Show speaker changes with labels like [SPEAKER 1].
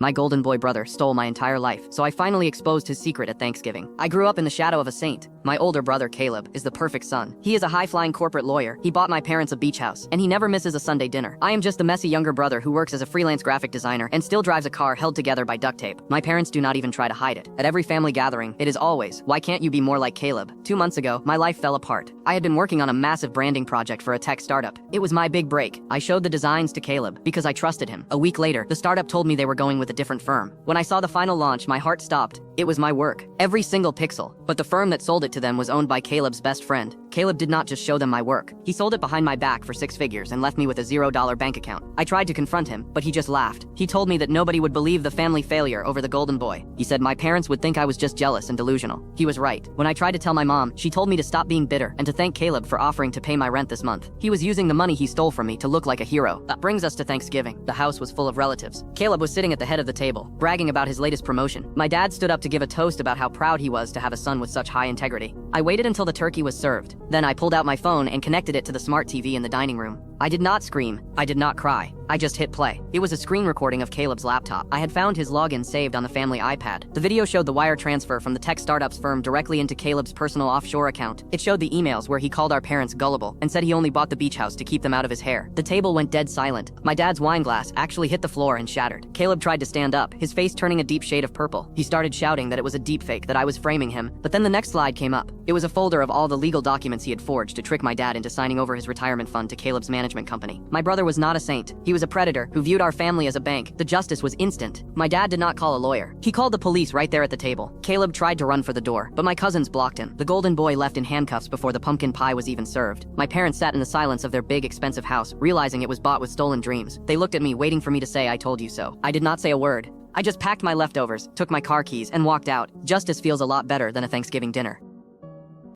[SPEAKER 1] My golden boy brother stole my entire life, so I finally exposed his secret at Thanksgiving. I grew up in the shadow of a saint. My older brother, Caleb, is the perfect son. He is a high-flying corporate lawyer. He bought my parents a beach house, and he never misses a Sunday dinner. I am just the messy younger brother who works as a freelance graphic designer and still drives a car held together by duct tape. My parents do not even try to hide it. At every family gathering, it is always, "Why can't you be more like Caleb?" 2 months ago, my life fell apart. I had been working on a massive branding project for a tech startup. It was my big break. I showed the designs to Caleb because I trusted him. A week later, the startup told me they were going with a different firm. When I saw the final launch, my heart stopped. It was my work, every single pixel. But the firm that sold it to them was owned by Caleb's best friend. Caleb did not just show them my work. He sold it behind my back for 6 figures and left me with a $0 bank account. I tried to confront him, but he just laughed. He told me that nobody would believe the family failure over the golden boy. He said my parents would think I was just jealous and delusional. He was right. When I tried to tell my mom, she told me to stop being bitter and to thank Caleb for offering to pay my rent this month. He was using the money he stole from me to look like a hero. That brings us to Thanksgiving. The house was full of relatives. Caleb was sitting at the head of the table, bragging about his latest promotion. My dad stood up to give a toast about how proud he was to have a son with such high integrity. I waited until the turkey was served. Then I pulled out my phone and connected it to the smart TV in the dining room. I did not scream. I did not cry. I just hit play. It was a screen recording of Caleb's laptop. I had found his login saved on the family iPad. The video showed the wire transfer from the tech startup's firm directly into Caleb's personal offshore account. It showed the emails where he called our parents gullible and said he only bought the beach house to keep them out of his hair. The table went dead silent. My dad's wine glass actually hit the floor and shattered. Caleb tried to stand up, his face turning a deep shade of purple. He started shouting that it was a deepfake, that I was framing him. But then the next slide came up. It was a folder of all the legal documents he had forged to trick my dad into signing over his retirement fund to Caleb's management company. My brother was not a saint. He was a predator who viewed our family as a bank. The justice was instant. My dad did not call a lawyer. He called the police right there at the table. Caleb tried to run for the door, but my cousins blocked him. The golden boy left in handcuffs before the pumpkin pie was even served. My parents sat in the silence of their big, expensive house, realizing it was bought with stolen dreams. They looked at me, waiting for me to say, "I told you so." I did not say a word. I just packed my leftovers, took my car keys, and walked out. Justice feels a lot better than a Thanksgiving dinner.